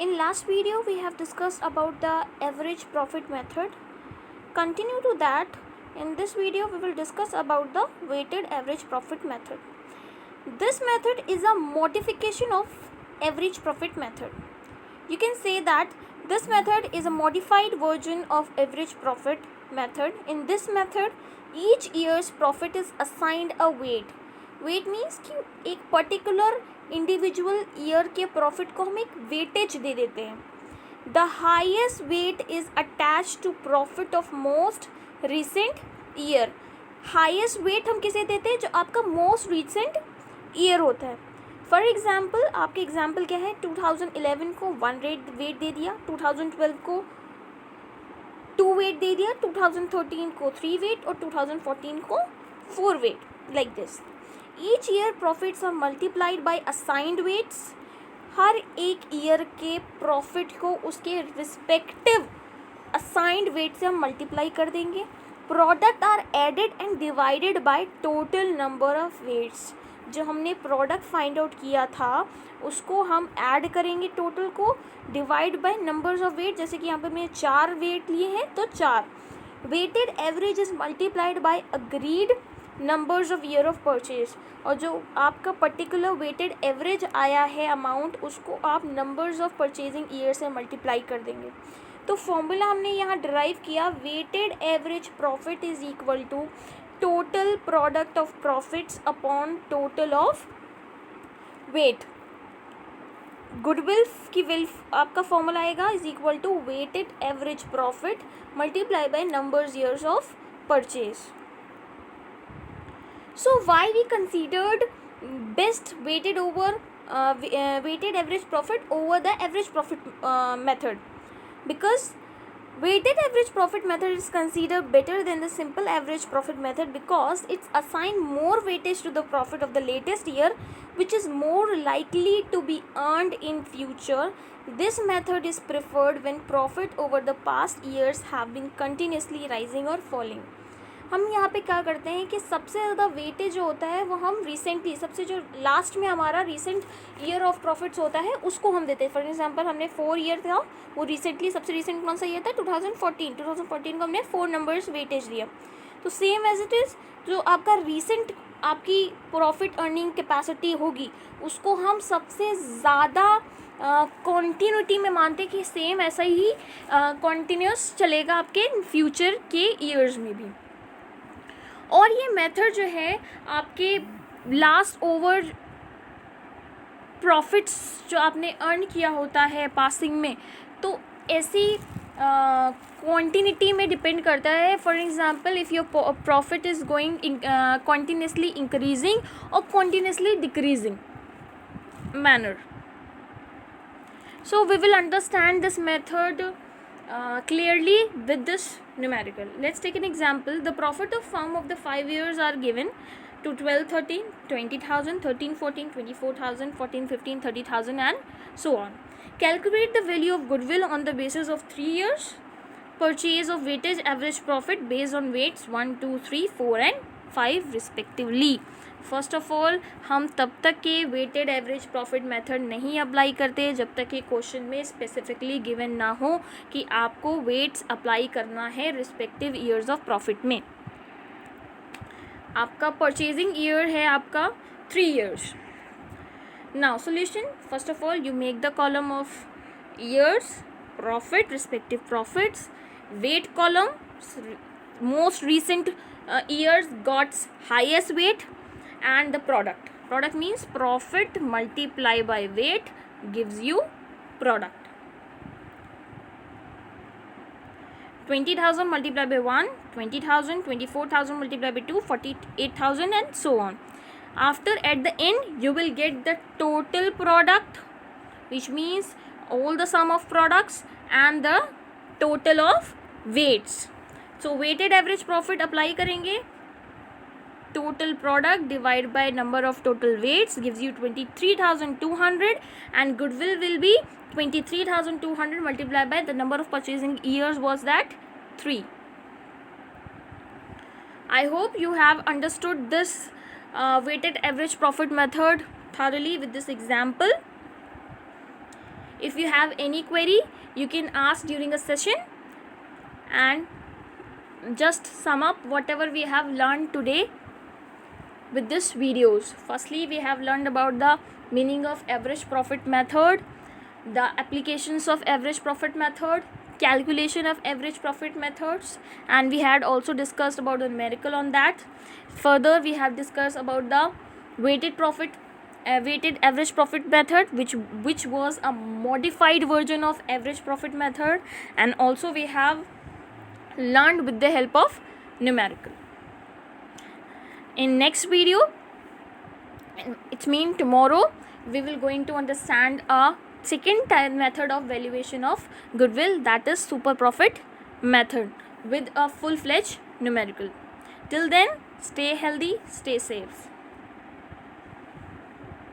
In last video we have discussed about the average profit method. Continue to that, in this video we will discuss about the weighted average profit method. This method is a modification of average profit method. You can say that this method is a modified version of average profit method. In this method each year's profit is assigned a weight. Weight means कि एक particular individual year के profit को हम एक weightage दे देते हैं. The highest weight is attach to profit of most recent year. Highest weight हम किसे देते हैं? जो आपका मोस्ट रिसेंट ईयर होता है. फॉर एग्जाम्पल आपके एग्जाम्पल क्या है? 2011 को 1 वेट दे दिया, 2012 को 2 वेट दे दिया, 2013 को 3 वेट और 2014 को 4 weight, like this. Each year profits are multiplied by assigned weights. हर एक ईयर के प्रॉफिट को उसके रिस्पेक्टिव असाइंड वेट से हम मल्टीप्लाई कर देंगे. Product are added and divided by total number of weights. जो हमने प्रोडक्ट फाइंड आउट किया था उसको हम ऐड करेंगे टोटल को, divide by numbers of weight. जैसे कि यहाँ पे मैंने 4 वेट लिए हैं तो 4. Weighted average is multiplied by agreed numbers of year of purchase. और जो आपका पर्टिकुलर वेटेड एवरेज आया है अमाउंट, उसको आप नंबर्स ऑफ परचेजिंग ईयर से मल्टीप्लाई कर देंगे. तो फॉर्मूला हमने यहाँ डिराइव किया, weighted average profit is equal to total product of profits upon total of weight. Goodwill की विल आपका फॉर्मूला आएगा is equal to weighted average profit multiply by numbers years of purchase. So why we considered best weighted average profit over the average profit method? Because weighted average profit method is considered better than the simple average profit method because it's assigned more weightage to the profit of the latest year, which is more likely to be earned in future. This method is preferred when profit over the past years have been continuously rising or falling. हम यहाँ पे क्या करते हैं कि सबसे ज़्यादा weightage जो होता है वो हम रिसेंटली, सबसे जो लास्ट में हमारा रिसेंट ईयर ऑफ प्रॉफिट्स होता है उसको हम देते हैं. फॉर एग्जांपल हमने 4 ईयर था, वो रिसेंटली सबसे रिसेंट कौन सा ईयर था? 2014 को हमने 4 नंबर्स वेटेज दिया. तो सेम एज इट इज़ जो आपका रिसेंट आपकी प्रॉफिट अर्निंग कैपेसिटी होगी उसको हम सबसे ज़्यादा कॉन्टीन्यूटी में मानते हैं कि सेम ऐसा ही कॉन्टीन्यूस चलेगा आपके फ्यूचर के ईयर्स में भी. और ये मेथड जो है आपके लास्ट ओवर प्रॉफिट्स जो आपने अर्न किया होता है पासिंग में, तो ऐसी क्वांटिटी में डिपेंड करता है. For example if your profit is going continuously increasing और continuously decreasing manner. So we will understand this method clearly with this numerical. Let's take an example. The profit of firm of the 5 years are given to 12, 13, 20,000, 13, 14, 24,000, 14, 15, 30,000 and so on. Calculate the value of goodwill on the basis of 3 years. Purchase of weightage average profit based on weights 1, 2, 3, 4 and 5 respectively. First of all हम तब तक के weighted average profit method नहीं apply करते जब तक कि question में स्पेसिफिकली गिवन ना हो कि आपको वेट्स अप्लाई करना है रिस्पेक्टिव ईयर्स ऑफ प्रॉफिट में. आपका परचेजिंग ईयर है आपका 3 years. Now solution, first of all you make the column of years profit respective profits, weight column most recent years gots highest weight, and the product means profit multiply by weight gives you product. 20,000 multiplied by 1, 20,000, 24,000 multiplied by 2, 48,000 and so on. After at the end you will get the total product, which means all the sum of products and the total of weights. So weighted average profit apply करेंगे, total product divided by number of total weights gives you 23,200 and goodwill will be 23,200 multiplied by the number of purchasing years was that 3. I hope you have understood this weighted average profit method thoroughly with this example. If you have any query, you can ask during a session. And just sum up whatever we have learned today with this videos. Firstly, we have learned about the meaning of average profit method, the applications of average profit method, calculation of average profit methods, and we had also discussed about the numerical on that. Further, we have discussed about the weighted average profit method, which was a modified version of average profit method, and also we have learned with the help of numerical. In next video, it means tomorrow, we will going to understand a second method of valuation of goodwill, that is super profit method, with a full-fledged numerical. Till then, stay healthy, stay safe.